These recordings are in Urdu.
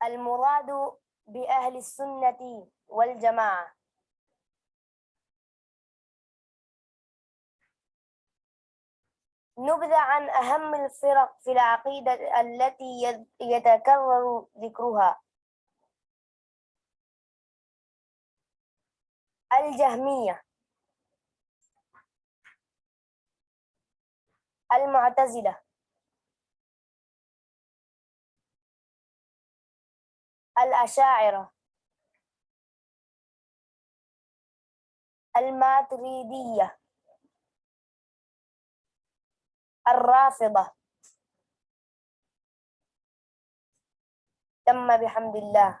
المراد بأهل السنة والجماعة نبذة عن أهم الفرق في العقيدة التي يتكرر ذكرها: الجهمية، المعتزلة، الأشاعرة، الماتريدية، الرافضة. تم بحمد الله.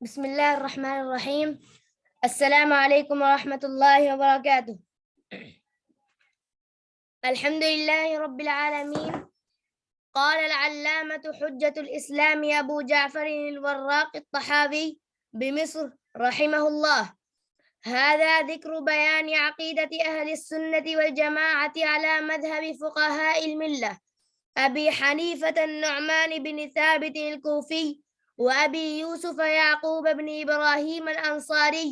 بسم الله الرحمن الرحيم. السلام عليكم ورحمة الله وبركاته. الحمد لله رب العالمين. قال العلامة حجة الإسلام أبو جعفر الوراق الطحاوي بمصر رحمه الله: هذا ذكر بيان عقيدة أهل السنة والجماعة على مذهب فقهاء الملة أبي حنيفة النعمان بن ثابت الكوفي، وأبي يوسف يعقوب بن إبراهيم الأنصاري،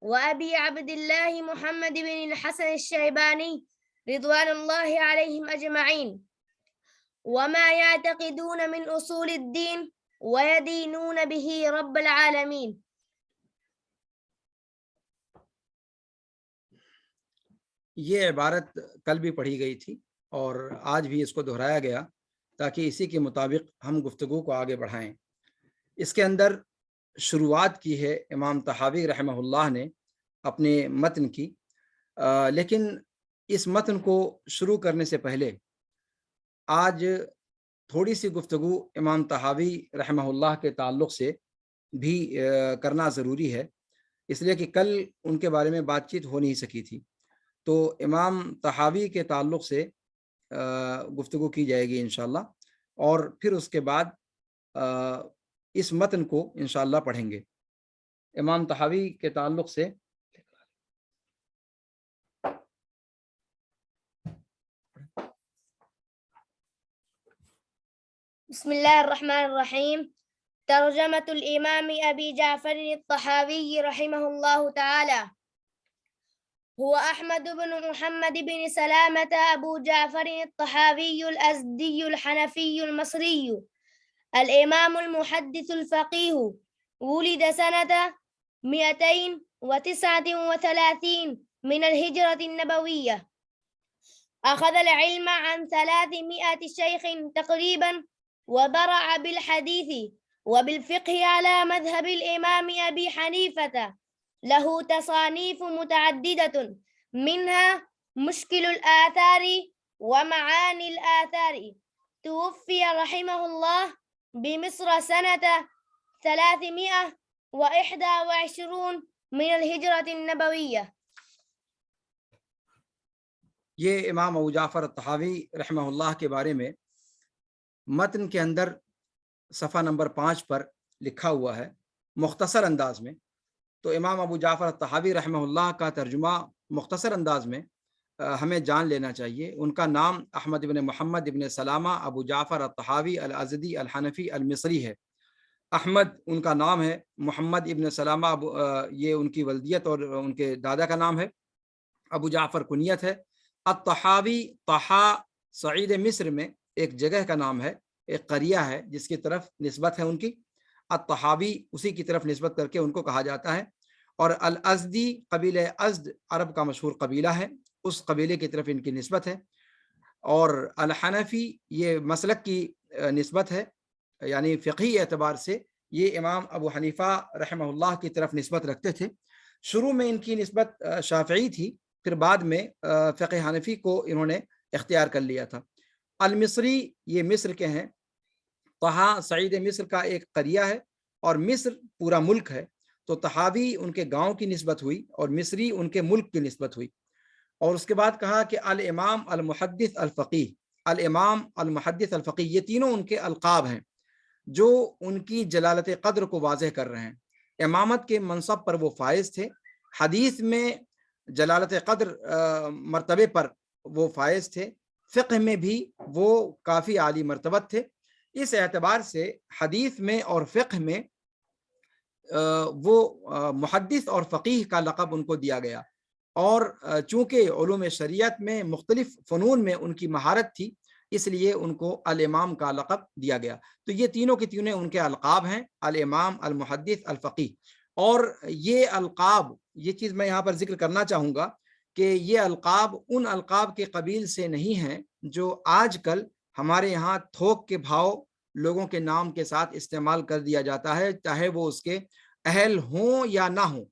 وأبي عبد الله محمد بن الحسن الشيباني رضوان الله عليهم أجمعين، وما يعتقدون من أصول الدين ويدينون به رب العالمين. یہ عبارت کل بھی پڑھی گئی تھی اور آج بھی اس کو دہرایا گیا تاکہ اسی کے مطابق ہم گفتگو کو آگے بڑھائیں۔ اس کے اندر شروعات کی ہے امام طحاوی رحمہ اللہ نے اپنے متن کی، لیکن اس متن کو شروع کرنے سے پہلے آج تھوڑی سی گفتگو امام طحاوی رحمہ اللہ کے تعلق سے بھی کرنا ضروری ہے، اس لیے کہ کل ان کے بارے میں بات چیت ہو نہیں سکی تھی۔ تو امام طحاوی کے تعلق سے گفتگو کی جائے گی انشاءاللہ، اور پھر اس کے بعد اس متن کو انشاءاللہ پڑھیں گے۔ امام طحاوی کے تعلق سے بسم الله الرحمن الرحيم. ترجمة الإمام أبي جعفر الطحاوي رحمه الله تعالى: هو أحمد بن محمد بن سلامة أبو جعفر الطحاوي الأزدي الحنفي المصري الإمام المحدث الفقيه، ولد سنة 239 من الهجرة النبوية. أخذ العلم عن 300 شيخ تقريبا، وبرع بالحديث وبالفقه على مذهب الإمام أبي حنيفة. له تصانيف متعددة، منها مشكل الآثار ومعاني الآثار. توفي رحمه الله بمصر سنة 321 من الهجرة النبوية. یہ امام ابو جعفر الطحاوی رحمہ اللہ کے بارے میں متن کے اندر صفحہ نمبر 5 پر لکھا ہوا ہے مختصر انداز میں۔ تو امام ابو جعفر الطحاوی رحمہ اللہ کا ترجمہ مختصر انداز میں ہمیں جان لینا چاہیے۔ ان کا نام احمد بن محمد بن سلامہ ابو جعفر الطحاوی الازدی الحنفی المصری ہے۔ احمد ان کا نام ہے، محمد ابن سلامہ یہ ان کی ولدیت اور ان کے دادا کا نام ہے، ابو جعفر کنیت ہے۔ الطحاوی، طحا صعید مصر میں ایک جگہ کا نام ہے، ایک قریہ ہے جس کی طرف نسبت ہے ان کی۔ الطحاوی اسی کی طرف نسبت کر کے ان کو کہا جاتا ہے۔ اور الازدی قبیلہ ازد عرب کا مشہور قبیلہ ہے، اس قبیلے کی طرف ان کی نسبت ہے۔ اور الحنفی یہ مسلک کی نسبت ہے، یعنی فقہی اعتبار سے یہ امام ابو حنیفہ رحمہ اللہ کی طرف نسبت رکھتے تھے۔ شروع میں ان کی نسبت شافعی تھی، پھر بعد میں فقہ حنفی کو انہوں نے اختیار کر لیا تھا۔ المصری یہ مصر کے ہیں۔ طحا صعید مصر کا ایک قریہ ہے اور مصر پورا ملک ہے، تو طحاوی ان کے گاؤں کی نسبت ہوئی اور مصری ان کے ملک کی نسبت ہوئی۔ اور اس کے بعد کہا کہ الامام المحدث الفقیہ، الامام المحدث الفقیہ، یہ تینوں ان کے القاب ہیں جو ان کی جلالت قدر کو واضح کر رہے ہیں۔ امامت کے منصب پر وہ فائز تھے، حدیث میں جلالت قدر مرتبے پر وہ فائز تھے، فقہ میں بھی وہ کافی عالی مرتبت تھے۔ اس اعتبار سے حدیث میں اور فقہ میں وہ محدث اور فقیہ کا لقب ان کو دیا گیا، اور چونکہ علوم شریعت میں مختلف فنون میں ان کی مہارت تھی، اس لیے ان کو الامام کا لقب دیا گیا۔ تو یہ تینوں کے تینوں ان کے القاب ہیں، الامام، المحدث، الفقیہ۔ اور یہ القاب، یہ چیز میں یہاں پر ذکر کرنا چاہوں گا کہ یہ القاب ان القاب کے قبیل سے نہیں ہیں جو آج کل ہمارے یہاں تھوک کے بھاؤ لوگوں کے نام کے ساتھ استعمال کر دیا جاتا ہے، چاہے وہ اس کے اہل ہوں یا نہ ہوں۔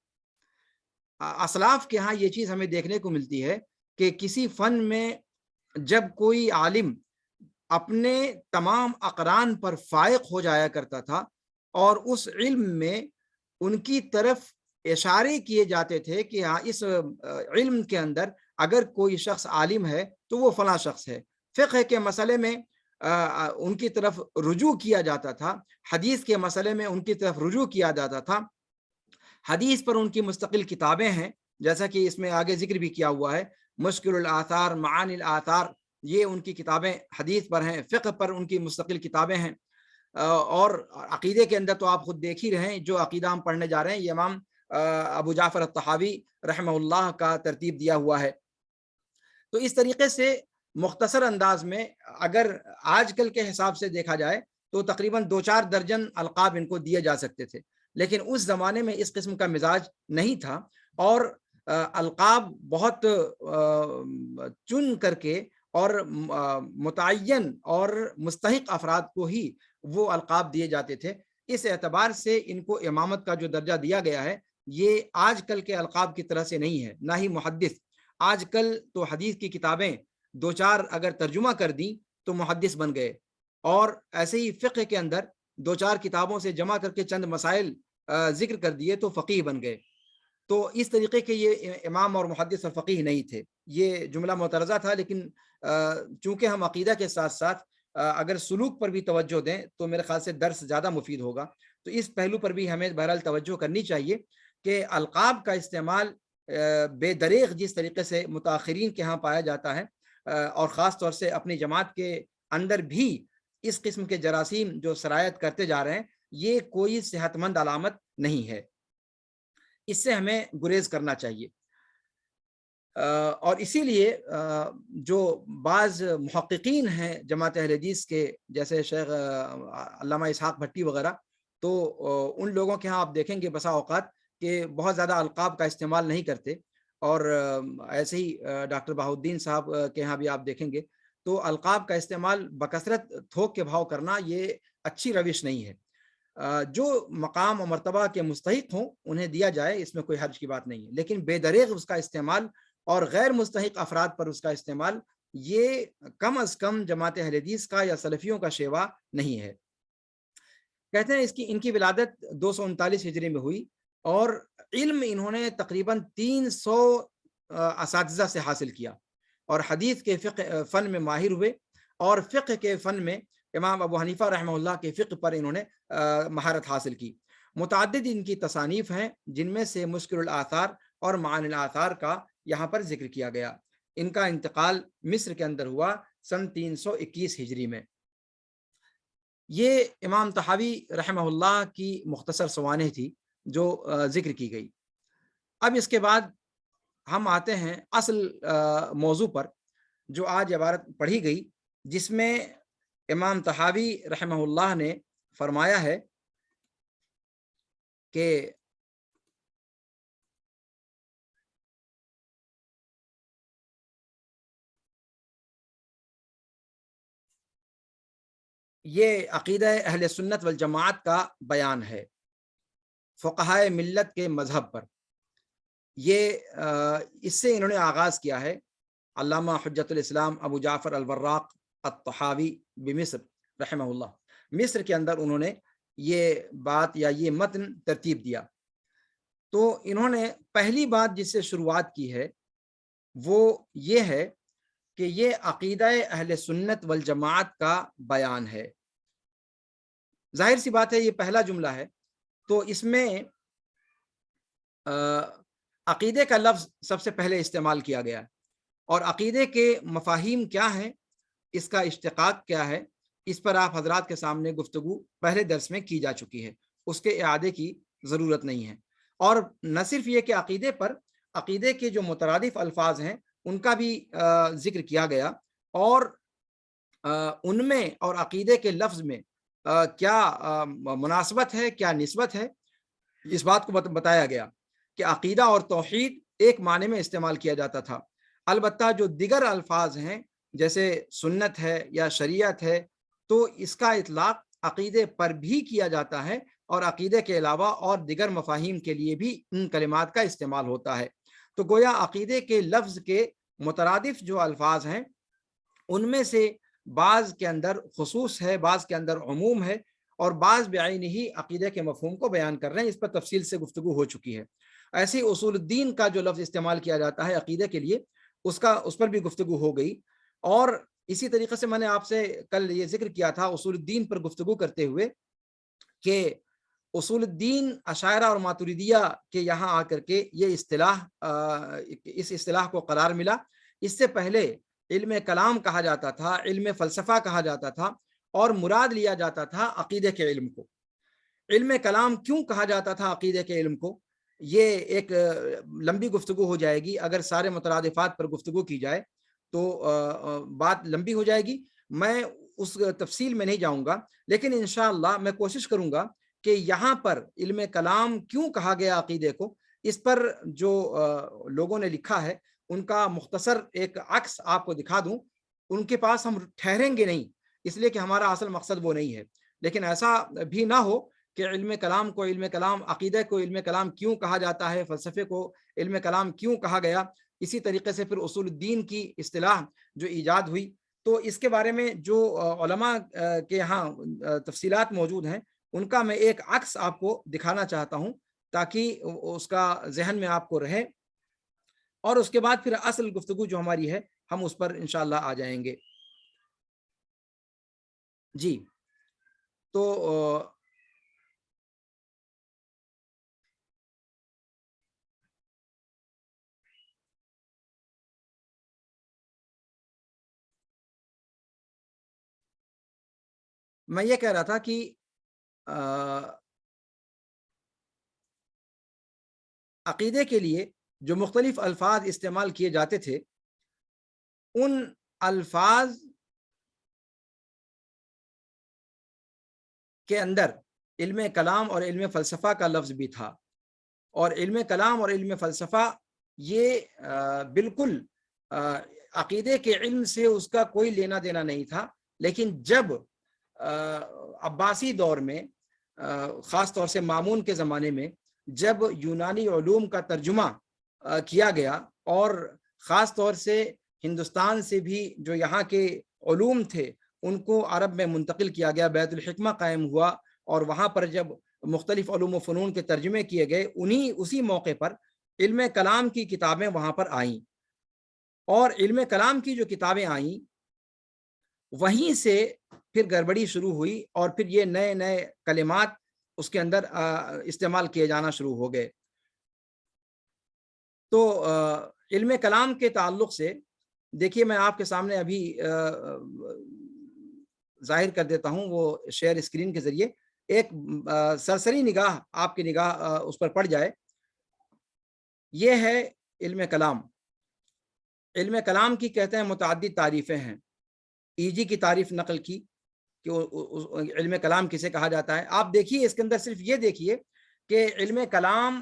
اسلاف کے ہاں یہ چیز ہمیں دیکھنے کو ملتی ہے کہ کسی فن میں جب کوئی عالم اپنے تمام اقران پر فائق ہو جایا کرتا تھا اور اس علم میں ان کی طرف اشارے کیے جاتے تھے کہ ہاں اس علم کے اندر اگر کوئی شخص عالم ہے تو وہ فلاں شخص ہے. فقہ کے مسئلے میں ان کی طرف رجوع کیا جاتا تھا, حدیث کے مسئلے میں ان کی طرف رجوع کیا جاتا تھا. حدیث پر ان کی مستقل کتابیں ہیں, جیسا کہ اس میں آگے ذکر بھی کیا ہوا ہے, مشکل الآثار, معانی الآثار, یہ ان کی کتابیں حدیث پر ہیں. فقہ پر ان کی مستقل کتابیں ہیں. اور عقیدے کے اندر تو آپ خود دیکھ ہی رہے ہیں, جو عقیدہ ہم پڑھنے جا رہے ہیں یہ امام ابو جعفر الطحاوی رحمہ اللہ کا ترتیب دیا ہوا ہے. تو اس طریقے سے مختصر انداز میں اگر آج کل کے حساب سے دیکھا جائے تو تقریباً 2-4 درجن القاب ان کو دیے جا سکتے تھے, لیکن اس زمانے میں اس قسم کا مزاج نہیں تھا اور القاب بہت چن کر کے اور متعین اور مستحق افراد کو ہی وہ القاب دیے جاتے تھے. اس اعتبار سے ان کو امامت کا جو درجہ دیا گیا ہے یہ آج کل کے القاب کی طرح سے نہیں ہے, نہ ہی محدث. آج کل تو حدیث کی کتابیں 2-4 اگر ترجمہ کر دیں تو محدث بن گئے, اور ایسے ہی فقہ کے اندر 2-4 کتابوں سے جمع کر کے چند مسائل ذکر کر دیے تو فقیہ بن گئے. تو اس طریقے کے یہ امام اور محدث اور فقیہ نہیں تھے. یہ جملہ معترضہ تھا, لیکن چونکہ ہم عقیدہ کے ساتھ ساتھ اگر سلوک پر بھی توجہ دیں تو میرے خیال سے درس زیادہ مفید ہوگا. تو اس پہلو پر بھی ہمیں بہرحال توجہ کرنی چاہیے کہ القاب کا استعمال بے دریغ جس طریقے سے متاخرین کے ہاں پایا جاتا ہے, اور خاص طور سے اپنی جماعت کے اندر بھی اس قسم کے جراثیم جو سرایت کرتے جا رہے ہیں, یہ کوئی صحت مند علامت نہیں ہے. اس سے ہمیں گریز کرنا چاہیے. اور اسی لیے جو بعض محققین ہیں جماعت اہل حدیث کے, جیسے شیخ علامہ اسحاق بھٹی وغیرہ, تو ان لوگوں کے ہاں آپ دیکھیں گے بسا اوقات کہ بہت زیادہ القاب کا استعمال نہیں کرتے, اور ایسے ہی ڈاکٹر بہاؤالدین صاحب کے ہاں بھی آپ دیکھیں گے تو القاب کا استعمال بکثرت تھوک کے بھاؤ کرنا یہ اچھی روش نہیں ہے. جو مقام و مرتبہ کے مستحق ہوں انہیں دیا جائے, اس میں کوئی حرج کی بات نہیں ہے, لیکن بے دریغ اس کا استعمال اور غیر مستحق افراد پر اس کا استعمال یہ کم از کم جماعت اہل حدیث کا یا سلفیوں کا شیوا نہیں ہے. کہتے ہیں ان کی ولادت 239 ہجری میں ہوئی, اور علم انہوں نے تقریباً 300 اساتذہ سے حاصل کیا, اور حدیث کے فقہ فن میں ماہر ہوئے, اور فقہ کے فن میں امام ابو حنیفہ رحمہ اللہ کے فقہ پر انہوں نے مہارت حاصل کی. متعدد ان کی تصانیف ہیں جن میں سے مشکل الآثار اور معانی الآثار کا یہاں پر ذکر کیا گیا. ان کا انتقال مصر کے اندر ہوا سن 321 ہجری میں. یہ امام طحاوی رحمہ اللہ کی مختصر سوانح تھی جو ذکر کی گئی. اب اس کے بعد ہم آتے ہیں اصل موضوع پر جو آج عبارت پڑھی گئی, جس میں امام طحاوی رحمہ اللہ نے فرمایا ہے کہ یہ عقیدہ اہل سنت والجماعت کا بیان ہے فقہائے ملت کے مذہب پر. یہ اس سے انہوں نے آغاز کیا ہے. علامہ حجت الاسلام ابو جعفر الوراق الطحاوی بمصر رحمہ اللہ, مصر کے اندر انہوں نے یہ بات یا یہ متن ترتیب دیا. تو انہوں نے پہلی بات جس سے شروعات کی ہے وہ یہ ہے کہ یہ عقیدہ اہل سنت والجماعت کا بیان ہے. ظاہر سی بات ہے یہ پہلا جملہ ہے, تو اس میں عقیدے کا لفظ سب سے پہلے استعمال کیا گیا, اور عقیدے کے مفاہیم کیا ہیں, اس کا اشتقاق کیا ہے, اس پر آپ حضرات کے سامنے گفتگو پہلے درس میں کی جا چکی ہے, اس کے اعادے کی ضرورت نہیں ہے. اور نہ صرف یہ کہ عقیدے پر, عقیدے کے جو مترادف الفاظ ہیں ان کا بھی ذکر کیا گیا, اور ان میں اور عقیدے کے لفظ میں کیا مناسبت ہے, کیا نسبت ہے, اس بات کو بتایا گیا کہ عقیدہ اور توحید ایک معنی میں استعمال کیا جاتا تھا. البتہ جو دیگر الفاظ ہیں جیسے سنت ہے یا شریعت ہے, تو اس کا اطلاق عقیدے پر بھی کیا جاتا ہے, اور عقیدے کے علاوہ اور دیگر مفاہیم کے لیے بھی ان کلمات کا استعمال ہوتا ہے. تو گویا عقیدے کے لفظ کے مترادف جو الفاظ ہیں ان میں سے بعض کے اندر خصوص ہے، بعض کے اندر عموم ہے، اور بعض بعین ہی عقیدہ کے مفہوم کو بیان کر رہے ہیں. اس پر تفصیل سے گفتگو ہو چکی ہے. ایسے ہی اصول الدین کا جو لفظ استعمال کیا جاتا ہے عقیدہ کے لیے، اس پر بھی گفتگو ہو گئی. اور اسی طریقے سے میں نے آپ سے کل یہ ذکر کیا تھا اصول الدین پر گفتگو کرتے ہوئے کہ اصول الدین اشاعرہ اور ماتریدیہ کے یہاں آ کر کے یہ اس اصطلاح کو قرار ملا. اس سے پہلے علم کلام کہا جاتا تھا، علم فلسفہ کہا جاتا تھا، اور مراد لیا جاتا تھا عقیدے کے علم کو. علم کلام کیوں کہا جاتا تھا عقیدے کے علم کو، یہ ایک لمبی گفتگو ہو جائے گی. اگر سارے مترادفات پر گفتگو کی جائے تو بات لمبی ہو جائے گی. میں اس تفصیل میں نہیں جاؤں گا، لیکن انشاءاللہ میں کوشش کروں گا کہ یہاں پر علم کلام کیوں کہا گیا عقیدے کو، اس پر جو لوگوں نے لکھا ہے ان کا مختصر ایک عکس آپ کو دکھا دوں. ان کے پاس ہم ٹھہریں گے نہیں، اس لیے کہ ہمارا اصل مقصد وہ نہیں ہے. لیکن ایسا بھی نہ ہو کہ علم کلام کو علم کلام، عقیدہ کو علم کلام کیوں کہا جاتا ہے، فلسفے کو علم کلام کیوں کہا گیا. اسی طریقے سے پھر اصول الدین کی اصطلاح جو ایجاد ہوئی، تو اس کے بارے میں جو علماء کے یہاں تفصیلات موجود ہیں ان کا میں ایک عکس آپ کو دکھانا چاہتا ہوں تاکہ اس کا ذہن میں آپ کو رہے، اور اس کے بعد پھر اصل گفتگو جو ہماری ہے ہم اس پر انشاءاللہ آ جائیں گے. جی تو میں یہ کہہ رہا تھا کہ عقیدے کے لیے جو مختلف الفاظ استعمال کیے جاتے تھے، ان الفاظ کے اندر علم کلام اور علم فلسفہ کا لفظ بھی تھا. اور علم کلام اور علم فلسفہ یہ بالکل عقیدے کے علم سے اس کا کوئی لینا دینا نہیں تھا. لیکن جب عباسی دور میں، خاص طور سے مامون کے زمانے میں، جب یونانی علوم کا ترجمہ کیا گیا، اور خاص طور سے ہندوستان سے بھی جو یہاں کے علوم تھے ان کو عرب میں منتقل کیا گیا، بیت الحکمہ قائم ہوا، اور وہاں پر جب مختلف علوم و فنون کے ترجمے کیے گئے، اسی موقع پر علم کلام کی کتابیں وہاں پر آئیں. اور علم کلام کی جو کتابیں آئیں وہیں سے پھر گڑبڑی شروع ہوئی، اور پھر یہ نئے نئے کلمات اس کے اندر استعمال کیے جانا شروع ہو گئے. تو علم کلام کے تعلق سے دیکھیے میں آپ کے سامنے ابھی ظاہر کر دیتا ہوں وہ شیئر اسکرین کے ذریعے، ایک سرسری نگاہ آپ کی نگاہ اس پر پڑ جائے. یہ ہے علم کلام. علم کلام کی کہتے ہیں متعدد تعریفیں ہیں. ایجی کی تعریف نقل کی کہ علم کلام کسے کہا جاتا ہے. آپ دیکھیے اس کے اندر صرف یہ دیکھیے کہ علم کلام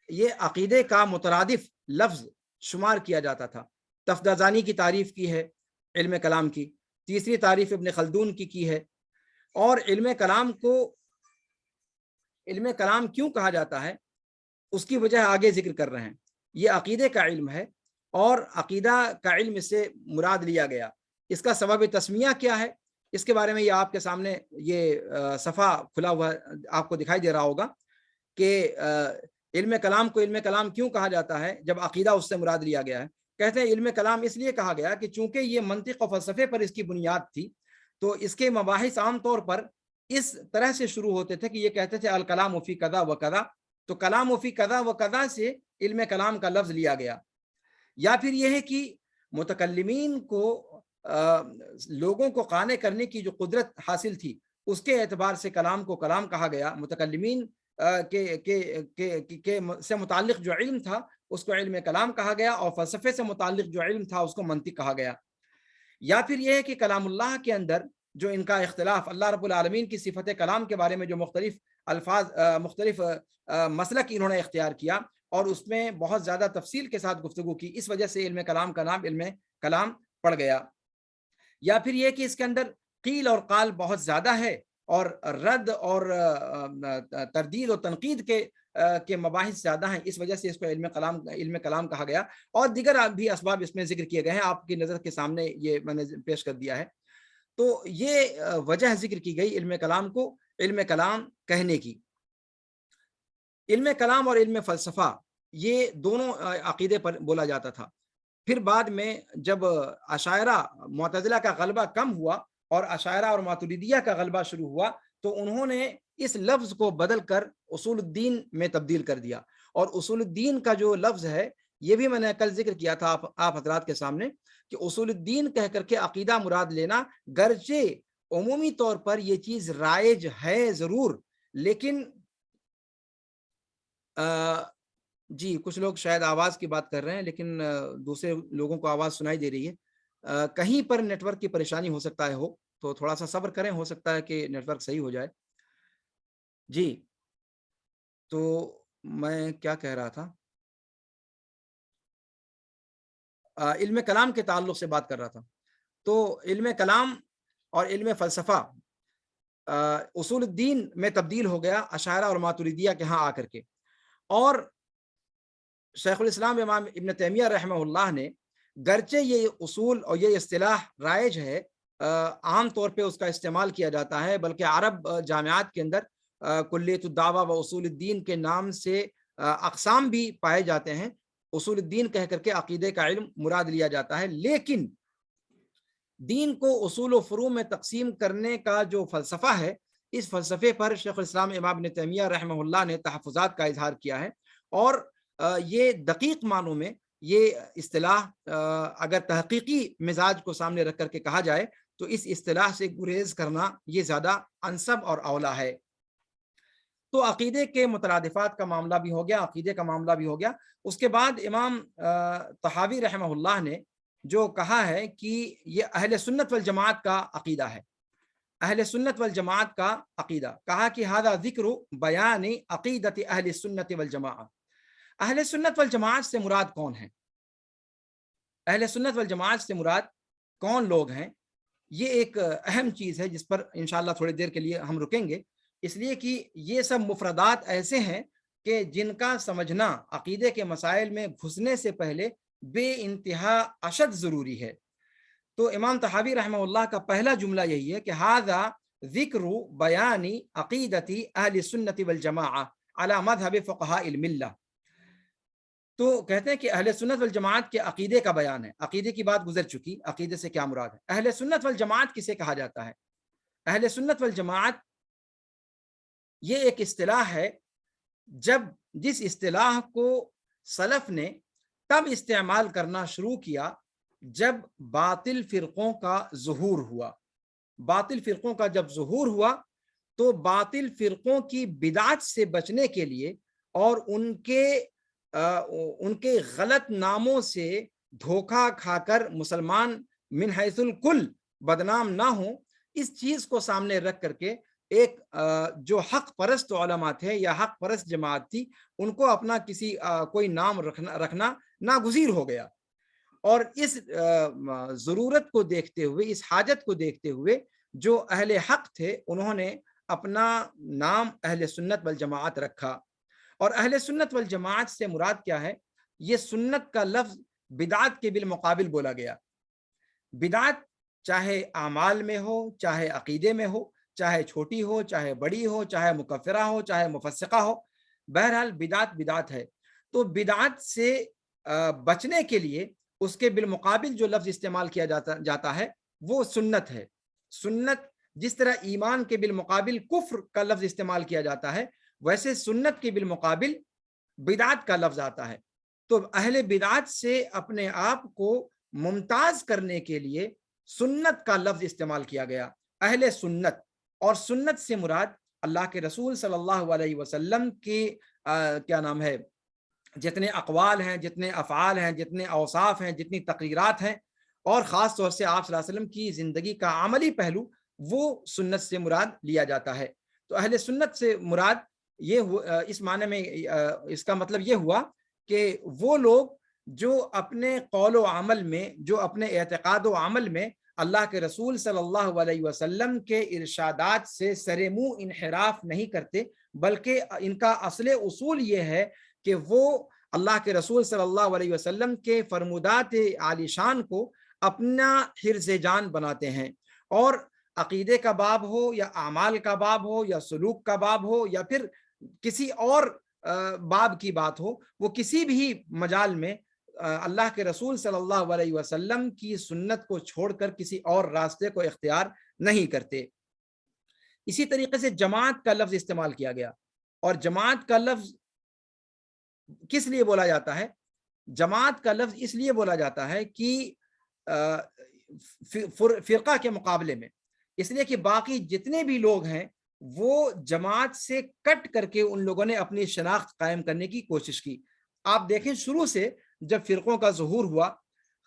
یہ عقیدے کا مترادف لفظ شمار کیا جاتا تھا. تفدازانی کی تعریف کی ہے علم کلام کی، تیسری تعریف ابن خلدون کی ہے. اور علم کلام کو علم کلام کیوں کہا جاتا ہے اس کی وجہ آگے ذکر کر رہے ہیں. یہ عقیدے کا علم ہے، اور عقیدہ کا علم اس سے مراد لیا گیا. اس کا سبب تسمیہ کیا ہے اس کے بارے میں یہ آپ کے سامنے یہ صفحہ کھلا ہوا آپ کو دکھائی دے رہا ہوگا کہ علم کلام کو علم کلام کیوں کہا جاتا ہے جب عقیدہ اس سے مراد لیا گیا ہے. کہتے ہیں علم کلام اس لیے کہا گیا کہ چونکہ یہ منطق و فلسفے پر اس کی بنیاد تھی، تو اس کے مباحث عام طور پر اس طرح سے شروع ہوتے تھے کہ یہ کہتے تھے الکلام فی کذا و کذا، تو کلام فی کذا و کذا سے علم کلام کا لفظ لیا گیا. یا پھر یہ ہے کہ متکلمین کو لوگوں کو قانع کرنے کی جو قدرت حاصل تھی اس کے اعتبار سے کلام کو کلام کہا گیا. متکلمین سے متعلق جو علم تھا اس کو علم کلام کہا گیا، اور فلسفے سے متعلق جو علم تھا اس کو منطق کہا گیا. یا پھر یہ ہے کہ کلام اللہ کے اندر جو ان کا اختلاف، اللہ رب العالمین کی صفت کلام کے بارے میں جو مختلف الفاظ مختلف مسلک انہوں نے اختیار کیا اور اس میں بہت زیادہ تفصیل کے ساتھ گفتگو کی، اس وجہ سے علم کلام کا نام علم کلام پڑ گیا. یا پھر یہ کہ اس کے اندر قیل اور قال بہت زیادہ ہے، اور رد اور تردید و تنقید کے مباحث زیادہ ہیں، اس وجہ سے اس کو علم کلام کہا گیا. اور دیگر بھی اسباب اس میں ذکر کیے گئے ہیں، آپ کی نظر کے سامنے یہ میں نے پیش کر دیا ہے. تو یہ وجہ ذکر کی گئی علم کلام کو علم کلام کہنے کی. علم کلام اور علم فلسفہ یہ دونوں عقیدے پر بولا جاتا تھا. پھر بعد میں جب اشاعرہ معتزلہ کا غلبہ کم ہوا اور اشاعرہ اور ماتریدیہ کا غلبہ شروع ہوا تو انہوں نے اس لفظ کو بدل کر اصول الدین میں تبدیل کر دیا. اور اصول الدین کا جو لفظ ہے یہ بھی میں نے کل ذکر کیا تھا آپ حضرات کے سامنے کہ اصول الدین کہہ کر کے عقیدہ مراد لینا گرچہ عمومی طور پر یہ چیز رائج ہے ضرور، لیکن جی کچھ لوگ شاید آواز کی بات کر رہے ہیں لیکن دوسرے لوگوں کو آواز سنائی دے رہی ہے. کہیں پر نیٹ ورک کی پریشانی ہو سکتا ہے تو تھوڑا سا صبر کریں، ہو سکتا ہے کہ نیٹ ورک صحیح ہو جائے. جی تو میں کیا کہہ رہا تھا، علم کلام کے تعلق سے بات کر رہا تھا. تو علم کلام اور علم فلسفہ اصول الدین میں تبدیل ہو گیا اشاعرہ اور ماتریدیہ کے ہاں آ کر کے. اور شیخ الاسلام امام ابن تیمیہ رحمہ اللہ نے گرچہ یہ اصول اور یہ اصطلاح رائج ہے، عام طور پہ اس کا استعمال کیا جاتا ہے، بلکہ عرب جامعات کے اندر کلیت الدعوہ و اصول الدین کے نام سے اقسام بھی پائے جاتے ہیں. اصول الدین کہہ کر کے عقیدے کا علم مراد لیا جاتا ہے، لیکن دین کو اصول و فروع میں تقسیم کرنے کا جو فلسفہ ہے اس فلسفے پر شیخ الاسلام امام ابن تیمیہ رحمہ اللہ نے تحفظات کا اظہار کیا ہے. اور یہ دقیق معنوں میں یہ اصطلاح اگر تحقیقی مزاج کو سامنے رکھ کر کے کہا جائے تو اس اصطلاح سے گریز کرنا یہ زیادہ انسب اور اولا ہے. تو عقیدے کے مترادفات کا معاملہ بھی ہو گیا، عقیدے کا معاملہ بھی ہو گیا. اس کے بعد امام طحاوی رحمہ اللہ نے جو کہا ہے کہ یہ اہل سنت والجماعت کا عقیدہ ہے، اہل سنت والجماعت کا عقیدہ. کہا کہ ھذا ذکر بیان عقیدت اہل سنت والجماعت. اہل سنت والجماعت سے مراد کون ہیں؟ اہل سنت والجماعت سے مراد کون لوگ ہیں؟ یہ ایک اہم چیز ہے جس پر انشاءاللہ تھوڑی دیر کے لیے ہم رکیں گے، اس لیے کہ یہ سب مفردات ایسے ہیں کہ جن کا سمجھنا عقیدے کے مسائل میں گھسنے سے پہلے بے انتہا اشد ضروری ہے. تو امام طحاوی رحمہ اللہ کا پہلا جملہ یہی ہے کہ ھذا ذکر بیان عقیدت اہل سنت والجماعہ علی مذہب فقہاء الملہ. تو کہتے ہیں کہ اہل سنت والجماعت کے عقیدے کا بیان ہے. عقیدے کی بات گزر چکی، عقیدے سے کیا مراد ہے. اہل سنت والجماعت کسے کہا جاتا ہے؟ اہل سنت والجماعت یہ ایک اصطلاح ہے جس اصطلاح کو سلف نے تب استعمال کرنا شروع کیا جب باطل فرقوں کا ظہور ہوا. باطل فرقوں کا جب ظہور ہوا تو باطل فرقوں کی بدعت سے بچنے کے لیے اور ان کے غلط ناموں سے دھوکہ کھا کر مسلمان من حیث الکل بدنام نہ ہوں، اس چیز کو سامنے رکھ کر کے ایک جو حق پرست علماء تھے یا حق پرست جماعت تھی ان کو اپنا کوئی نام رکھنا ناگزیر ہو گیا. اور اس ضرورت کو دیکھتے ہوئے، اس حاجت کو دیکھتے ہوئے جو اہل حق تھے انہوں نے اپنا نام اہل سنت والجماعت رکھا. اور اہل سنت والجماعت سے مراد کیا ہے؟ یہ سنت کا لفظ بدعت کے بالمقابل بولا گیا. بدعت چاہے اعمال میں ہو، چاہے عقیدے میں ہو، چاہے چھوٹی ہو، چاہے بڑی ہو، چاہے مکفرہ ہو، چاہے مفسقہ ہو، بہرحال بدعت بدعت ہے. تو بدعت سے بچنے کے لیے اس کے بالمقابل جو لفظ استعمال کیا جاتا ہے وہ سنت ہے. سنت جس طرح ایمان کے بالمقابل کفر کا لفظ استعمال کیا جاتا ہے ویسے سنت کے بالمقابل بدعت کا لفظ آتا ہے. تو اہل بدعت سے اپنے آپ کو ممتاز کرنے کے لیے سنت کا لفظ استعمال کیا گیا، اہل سنت. اور سنت سے مراد اللہ کے رسول صلی اللہ علیہ وسلم کے کیا نام ہے جتنے اقوال ہیں، جتنے افعال ہیں، جتنے اوصاف ہیں، جتنی تقریرات ہیں، اور خاص طور سے آپ صلی اللہ علیہ وسلم کی زندگی کا عملی پہلو وہ سنت سے مراد لیا جاتا ہے. تو اہل سنت سے مراد یہ اس معنی میں اس کا مطلب یہ ہوا کہ وہ لوگ جو اپنے قول و عمل میں، جو اپنے اعتقاد و عمل میں اللہ کے رسول صلی اللہ علیہ وسلم کے ارشادات سے سرے منہ انحراف نہیں کرتے، بلکہ ان کا اصل اصول یہ ہے کہ وہ اللہ کے رسول صلی اللہ علیہ وسلم کے فرمودات عالی شان کو اپنا حرز جان بناتے ہیں اور عقیدے کا باب ہو یا اعمال کا باب ہو یا سلوک کا باب ہو یا پھر کسی اور باب کی بات ہو، وہ کسی بھی مجال میں اللہ کے رسول صلی اللہ علیہ وسلم کی سنت کو چھوڑ کر کسی اور راستے کو اختیار نہیں کرتے۔ اسی طریقے سے جماعت کا لفظ استعمال کیا گیا، اور جماعت کا لفظ کس لیے بولا جاتا ہے؟ جماعت کا لفظ اس لیے بولا جاتا ہے کہ فرقہ کے مقابلے میں، اس لیے کہ باقی جتنے بھی لوگ ہیں وہ جماعت سے کٹ کر کے ان لوگوں نے اپنی شناخت قائم کرنے کی کوشش کی۔ آپ دیکھیں شروع سے جب فرقوں کا ظہور ہوا،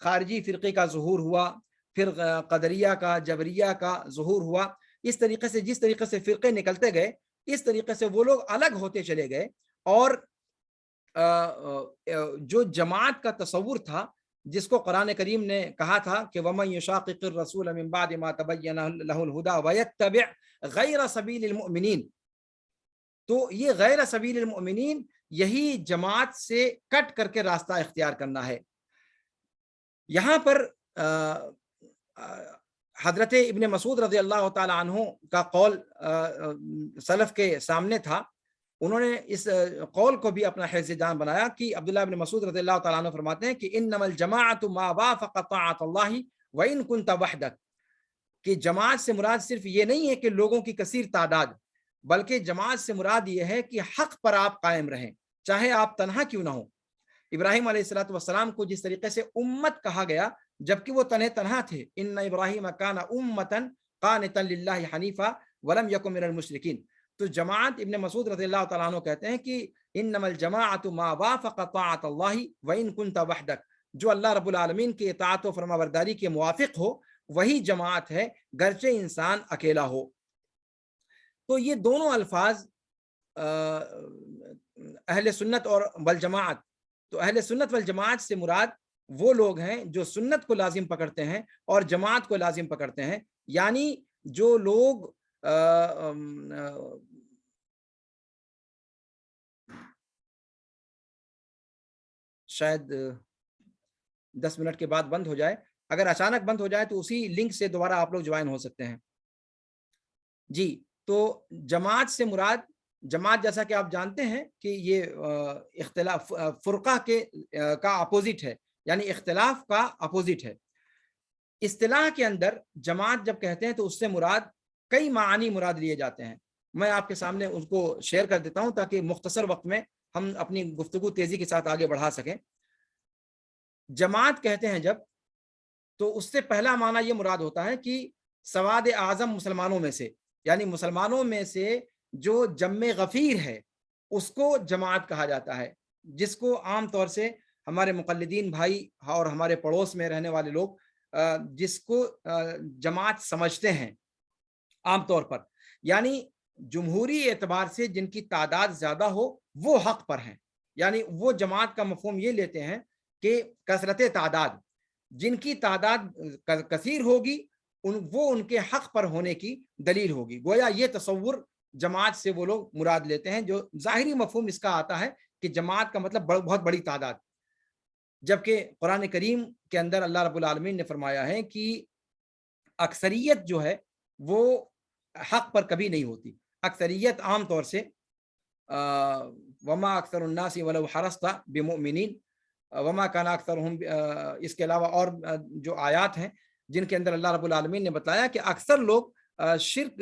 خارجی فرقے کا ظہور ہوا، پھر قدریہ کا، جبریہ کا ظہور ہوا، اس طریقے سے جس طریقے سے فرقے نکلتے گئے اس طریقے سے وہ لوگ الگ ہوتے چلے گئے، اور جو جماعت کا تصور تھا جس کو قرآن کریم نے کہا تھا کہ وَمَن يُشَاقِقِ الرَّسُولَ مِن بَعْدِ مَا تَبَيَّنَ لَهُ الْهُدَى وَيَتَّبِعْ غَيْرَ سَبِيلِ الْمُؤْمِنِينَ، تو یہ غیر سبیل المؤمنین یہی جماعت سے کٹ کر کے راستہ اختیار کرنا ہے۔ یہاں پر حضرت ابن مسعود رضی اللہ تعالی عنہ کا قول سلف کے سامنے تھا، انہوں نے اس قول کو بھی اپنا حیث جان بنایا کہ عبداللہ ابن مسعود رضی اللہ تعالیٰ عنہ فرماتے ہیں کہ انما الجماعت ما وافق طاعت اللہ وان كنت وحدک، کہ جماعت سے مراد صرف یہ نہیں ہے کہ لوگوں کی کثیر تعداد، بلکہ جماعت سے مراد یہ ہے کہ حق پر آپ قائم رہیں چاہے آپ تنہا کیوں نہ ہوں۔ ابراہیم علیہ الصلوۃ والسلام کو جس طریقے سے امت کہا گیا جبکہ وہ تنہا تھے، ان ابراہیم کان امتا قانتا للہ حنیفا ولم یکن من المشرکین، تو جماعت ابن مسعود رضی اللہ تعالیٰ عنہ کہتے ہیں کہ انما الجماعت ما وافق طاعت اللہ وان كنت وحدک، جو اللہ رب العالمین کی اطاعت و فرما برداری کے موافق ہو وہی جماعت ہے گرچہ انسان اکیلا ہو۔ تو یہ دونوں الفاظ اہل سنت اور والجماعت، تو اہل سنت والجماعت سے مراد وہ لوگ ہیں جو سنت کو لازم پکڑتے ہیں اور جماعت کو لازم پکڑتے ہیں، یعنی جو لوگ شاید 10 منٹ کے بعد بند ہو جائے، اگر اچانک بند ہو جائے تو اسی لنک سے دوبارہ آپ لوگ جوائن ہو سکتے ہیں۔ جی، تو جماعت سے مراد، جماعت جیسا کہ آپ جانتے ہیں کہ یہ اختلاف فرقہ کا اپوزٹ ہے، یعنی اختلاف کا اپوزٹ ہے۔ اصطلاح کے اندر جماعت جب کہتے ہیں تو اس سے مراد کئی معانی مراد لیے جاتے ہیں، میں آپ کے سامنے ان کو شیئر کر دیتا ہوں تاکہ مختصر وقت میں ہم اپنی گفتگو تیزی کے ساتھ آگے بڑھا سکیں۔ جماعت کہتے ہیں جب، تو اس سے پہلا معنی یہ مراد ہوتا ہے کہ سواد اعظم مسلمانوں میں سے، یعنی مسلمانوں میں سے جو جمع غفیر ہے اس کو جماعت کہا جاتا ہے، جس کو عام طور سے ہمارے مقلدین بھائی اور ہمارے پڑوس میں رہنے والے لوگ جس کو جماعت سمجھتے ہیں عام طور پر، یعنی جمہوری اعتبار سے جن کی تعداد زیادہ ہو وہ حق پر ہیں، یعنی وہ جماعت کا مفہوم یہ لیتے ہیں کہ کثرت تعداد، جن کی تعداد کثیر ہوگی وہ ان کے حق پر ہونے کی دلیل ہوگی، گویا یہ تصور جماعت سے وہ لوگ مراد لیتے ہیں، جو ظاہری مفہوم اس کا آتا ہے کہ جماعت کا مطلب بہت بڑی تعداد، جبکہ قرآن کریم کے اندر اللہ رب العالمین نے فرمایا ہے کہ اکثریت جو ہے وہ حق پر کبھی نہیں ہوتی، اکثریت عام طور سے وما اکثر الناس ولو حرصت بمؤمنین وما کان اکثرهم، اس کے علاوہ اور جو آیات ہیں جن کے اندر اللہ رب العالمین نے بتایا کہ اکثر لوگ شرک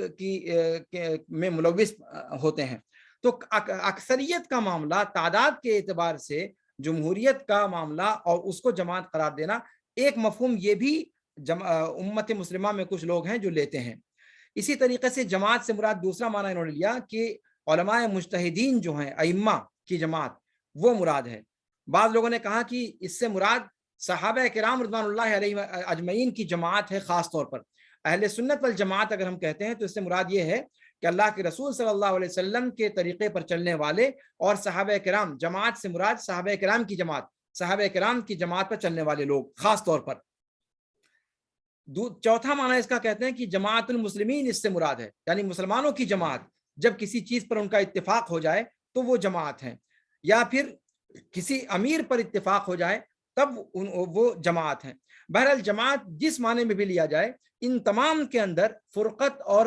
میں ملوث ہوتے ہیں۔ تو اکثریت کا معاملہ تعداد کے اعتبار سے جمہوریت کا معاملہ اور اس کو جماعت قرار دینا، ایک مفہوم یہ بھی امت مسلمہ میں کچھ لوگ ہیں جو لیتے ہیں۔ اسی طریقے سے جماعت سے مراد دوسرا معنی انہوں نے لیا کہ علماء مجتہدین جو ہیں، ائمہ کی جماعت، وہ مراد ہے۔ بعض لوگوں نے کہا کہ اس سے مراد صحابہ کرام رضوان اللہ علیہ اجمعین کی جماعت ہے خاص طور پر۔ اہل سنت والجماعت اگر ہم کہتے ہیں تو اس سے مراد یہ ہے کہ اللہ کے رسول صلی اللہ علیہ وسلم کے طریقے پر چلنے والے اور صحابہ کرام، جماعت سے مراد صحابہ کرام کی جماعت، صحابہ کرام کی جماعت پر چلنے والے لوگ خاص طور پر۔ چوتھا معنی اس کا کہتے ہیں کہ جماعت المسلمین اس سے مراد ہے، یعنی مسلمانوں کی جماعت، جب کسی چیز پر ان کا اتفاق ہو جائے تو وہ جماعت ہیں، یا پھر کسی امیر پر اتفاق ہو جائے تب وہ جماعت ہیں۔ بہرحال جماعت جس معنی میں بھی لیا جائے، ان تمام کے اندر فرقت اور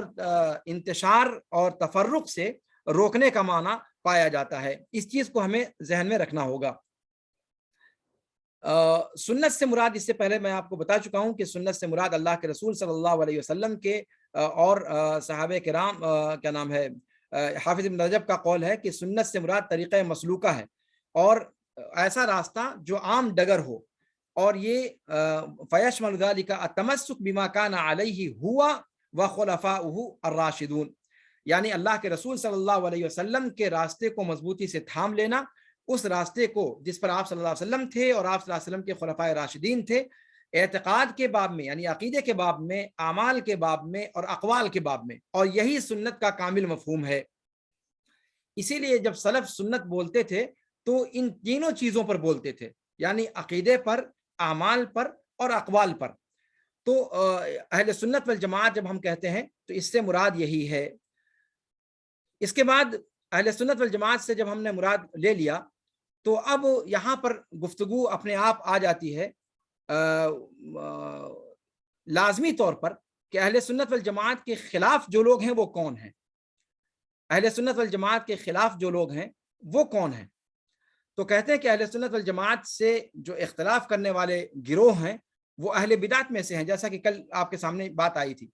انتشار اور تفرق سے روکنے کا معنی پایا جاتا ہے۔ اس چیز کو ہمیں ذہن میں رکھنا ہوگا۔ سنت سے مراد، اس سے پہلے میں آپ کو بتا چکا ہوں کہ سنت سے مراد اللہ کے رسول صلی اللہ علیہ وسلم کے اور صحابہ کرام، کیا نام ہے، حافظ ابن رجب کا قول ہے کہ سنت سے مراد طریقہ مسلوکہ ہے، اور ایسا راستہ جو عام ڈگر ہو، اور یہ فیشمل ذلک التمسک بما کان علیہ ہوا وخلفاؤہ الراشدون، یعنی اللہ کے رسول صلی اللہ علیہ وسلم کے راستے کو مضبوطی سے تھام لینا، اس راستے کو جس پر آپ صلی اللہ علیہ وسلم تھے اور آپ صلی اللہ علیہ وسلم کے خلفائے راشدین تھے، اعتقاد کے باب میں یعنی عقیدے کے باب میں، اعمال کے باب میں اور اقوال کے باب میں، اور یہی سنت کا کامل مفہوم ہے۔ اسی لیے جب سلف سنت بولتے تھے تو ان تینوں چیزوں پر بولتے تھے، یعنی عقیدے پر، اعمال پر اور اقوال پر۔ تو اہل سنت والجماعت جب ہم کہتے ہیں تو اس سے مراد یہی ہے۔ اس کے بعد اہل سنت والجماعت سے جب ہم نے مراد لے لیا تو اب یہاں پر گفتگو اپنے آپ آ جاتی ہے لازمی طور پر کہ اہل سنت والجماعت کے خلاف جو لوگ ہیں وہ کون ہیں، اہل سنت والجماعت کے خلاف جو لوگ ہیں وہ کون ہیں۔ تو کہتے ہیں کہ اہل سنت والجماعت سے جو اختلاف کرنے والے گروہ ہیں وہ اہل بدعت میں سے ہیں، جیسا کہ کل آپ کے سامنے بات آئی تھی،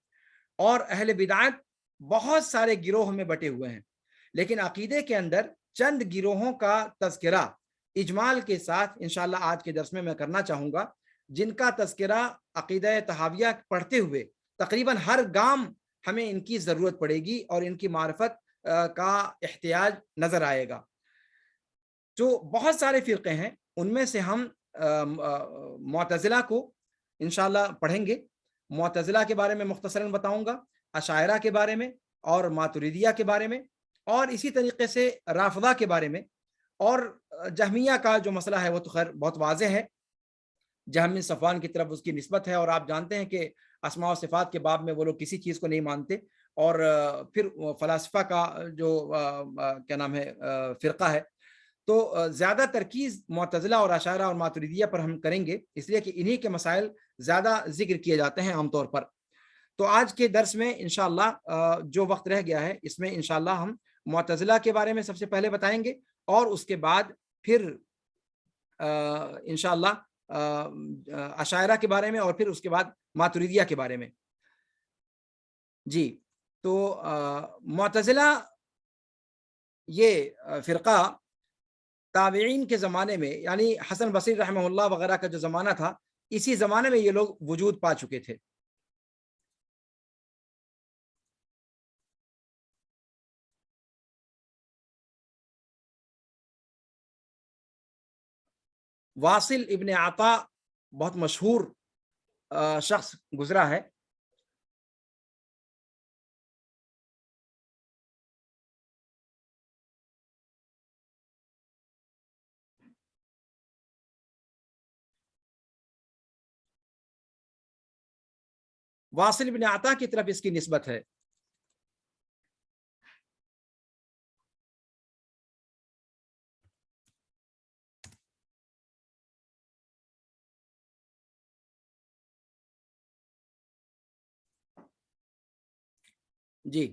اور اہل بدعت بہت سارے گروہ میں بٹے ہوئے ہیں، لیکن عقیدے کے اندر چند گروہوں کا تذکرہ اجمال کے ساتھ انشاءاللہ آج کے درس میں میں کرنا چاہوں گا، جن کا تذکرہ عقیدہ طحاویہ پڑھتے ہوئے تقریباً ہر گام ہمیں ان کی ضرورت پڑے گی اور ان کی معرفت کا احتیاج نظر آئے گا۔ جو بہت سارے فرقے ہیں ان میں سے ہم معتزلہ کو انشاءاللہ پڑھیں گے، معتزلہ کے بارے میں مختصراً بتاؤں گا، اشاعرہ کے بارے میں اور ماتریدیہ کے بارے میں، اور اسی طریقے سے رافضہ کے بارے میں، اور جہمیہ کا جو مسئلہ ہے وہ تو خیر بہت واضح ہے، جہم بن صفوان کی طرف اس کی نسبت ہے، اور آپ جانتے ہیں کہ اسماء و صفات کے باب میں وہ لوگ کسی چیز کو نہیں مانتے، اور پھر فلاسفہ کا جو کیا نام ہے فرقہ ہے، تو زیادہ ترکیز معتزلہ اور اشاعرہ اور ماتریدیہ پر ہم کریں گے، اس لیے کہ انہی کے مسائل زیادہ ذکر کیے جاتے ہیں عام طور پر۔ تو آج کے درس میں انشاءاللہ جو وقت رہ گیا ہے اس میں انشاءاللہ ہم معتزلہ کے بارے میں سب سے پہلے بتائیں گے، اور اس کے بعد پھر انشاءاللہ اشاعرہ کے بارے میں، اور پھر اس کے بعد ماتریدیہ کے بارے میں۔ جی، تو معتزلہ یہ فرقہ تابعین کے زمانے میں، یعنی حسن بصری رحمہ اللہ وغیرہ کا جو زمانہ تھا، اسی زمانے میں یہ لوگ وجود پا چکے تھے۔ واصل ابن عطا بہت مشہور شخص گزرا ہے۔ واصل ابن عطا کی طرف اس کی نسبت ہے۔ جی،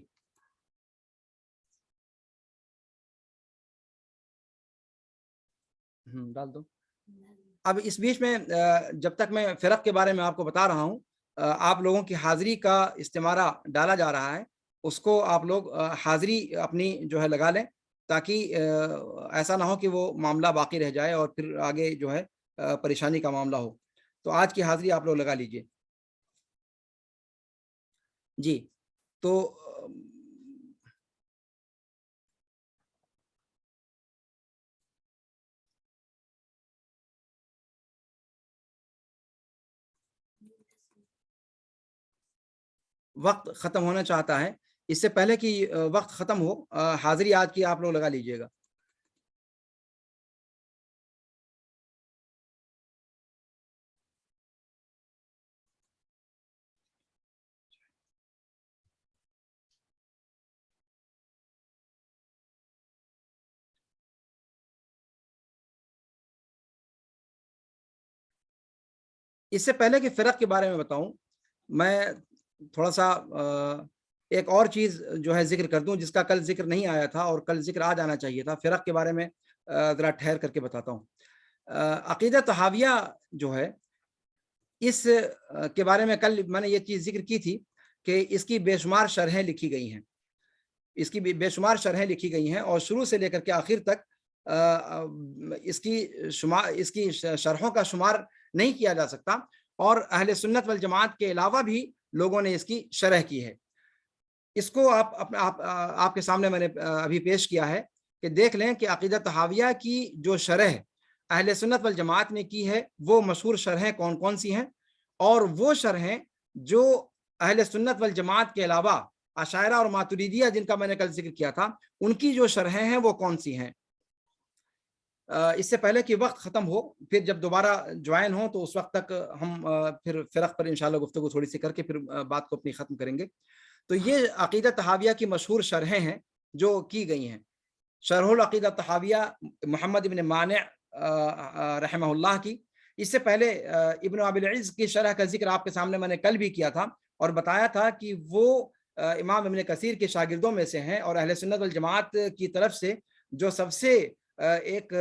ڈال دو۔ اب اس بیچ میں جب تک میں فرق کے بارے میں آپ کو بتا رہا ہوں، آپ لوگوں کی حاضری کا استمارہ ڈالا جا رہا ہے، اس کو آپ لوگ حاضری اپنی جو ہے لگا لیں، تاکہ ایسا نہ ہو کہ وہ معاملہ باقی رہ جائے اور پھر آگے جو ہے پریشانی کا معاملہ ہو۔ تو آج کی حاضری آپ لوگ لگا لیجئے۔ جی، تو وقت ختم ہونا چاہتا ہے، اس سے پہلے کہ وقت ختم ہو، حاضری آج کی آپ لوگ لگا لیجئے گا۔ اس سے پہلے کہ فرق کے بارے میں بتاؤں، میں تھوڑا سا ایک اور چیز جو ہے ذکر کر دوں جس کا کل ذکر نہیں آیا تھا اور کل ذکر آ جانا چاہیے تھا. فرق کے بارے میں ذرا ٹھہر کر کے بتاتا ہوں. عقیدہ طحاویہ جو ہے اس کے بارے میں کل میں نے یہ چیز ذکر کی تھی کہ اس کی بے شمار شرحیں لکھی گئی ہیں. اس کی بے شمار شرحیں لکھی گئی ہیں اور شروع سے لے کر کے آخر تک اس کی شرحوں کا شمار نہیں کیا جا سکتا، اور اہل سنت والجماعت کے علاوہ بھی لوگوں نے اس کی شرح کی ہے. اس کو آپ کے سامنے میں نے ابھی پیش کیا ہے کہ دیکھ لیں کہ عقیدہ طحاویہ کی جو شرح اہل سنت والجماعت نے کی ہے وہ مشہور شرحیں کون کون سی ہیں، اور وہ شرحیں جو اہل سنت والجماعت کے علاوہ اشاعرہ اور ماتریدیہ جن کا میں نے کل ذکر کیا تھا ان کی جو شرحیں ہیں وہ کون سی ہیں. اس سے پہلے کہ وقت ختم ہو، پھر جب دوبارہ جوائن ہوں تو اس وقت تک ہم پھر فرق پر انشاءاللہ گفتگو تھوڑی سی کر کے پھر بات کو اپنی ختم کریں گے. تو یہ عقیدہ طحاویہ کی مشہور شرحیں ہیں جو کی گئی ہیں. شرح العقیدہ طحاویہ محمد ابن مانع رحمہ اللہ کی. اس سے پہلے ابن ابی العز کی شرح کا ذکر آپ کے سامنے میں نے کل بھی کیا تھا اور بتایا تھا کہ وہ امام ابن کثیر کے شاگردوں میں سے ہیں، اور اہل سنت والجماعت کی طرف سے جو سب سے ایک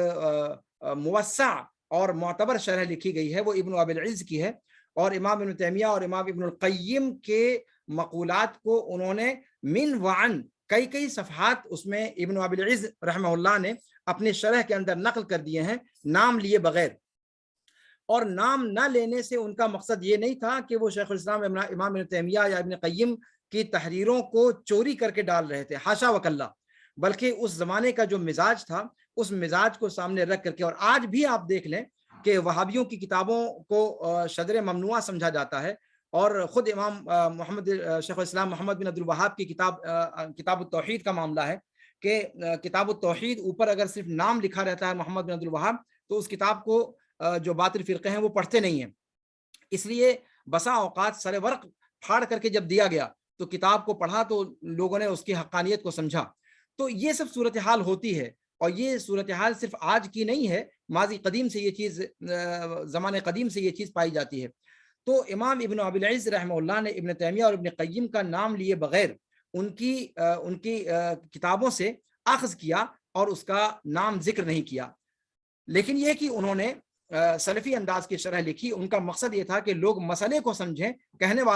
موسع اور معتبر شرح لکھی گئی ہے وہ ابن ابی العز کی ہے. اور امام ابن تیمیہ اور امام ابن القیم کے مقولات کو انہوں نے من وعن کئی صفحات اس میں ابن ابی العز رحمہ اللہ نے اپنی شرح کے اندر نقل کر دیے ہیں نام لیے بغیر. اور نام نہ لینے سے ان کا مقصد یہ نہیں تھا کہ وہ شیخ الاسلام امام ابن تیمیہ یا ابن قیم کی تحریروں کو چوری کر کے ڈال رہے تھے، حاشا وکلا، بلکہ اس زمانے کا جو مزاج تھا اس مزاج کو سامنے رکھ کر کے. اور آج بھی آپ دیکھ لیں کہ وہابیوں کی کتابوں کو شجر ممنوعہ سمجھا جاتا ہے، اور خود امام شیخ الاسلام محمد بن عبد الوہاب کی کتاب التوحید کا معاملہ ہے کہ کتاب التوحید اوپر اگر صرف نام لکھا رہتا ہے محمد بن عبد الوہاب تو اس کتاب کو جو باطل فرقے ہیں وہ پڑھتے نہیں ہیں. اس لیے بسا اوقات سر ورق پھاڑ کر کے جب دیا گیا تو کتاب کو پڑھا تو لوگوں نے اس کی حقانیت کو سمجھا. تو یہ سب صورتحال ہوتی ہے، اور یہ صورتحال صرف آج کی نہیں ہے، ماضی قدیم سے یہ چیز زمانے قدیم سے یہ چیز پائی جاتی ہے. تو امام ابن ابی العز رحمہ اللہ نے ابن تیمیہ اور ابن قیم کا نام لیے بغیر ان کی کتابوں سے اخذ کیا اور اس کا نام ذکر نہیں کیا. لیکن یہ کہ انہوں نے سلفی انداز کی شرح لکھی، ان کا مقصد یہ تھا کہ لوگ مسئلے کو سمجھیں، کہنے والا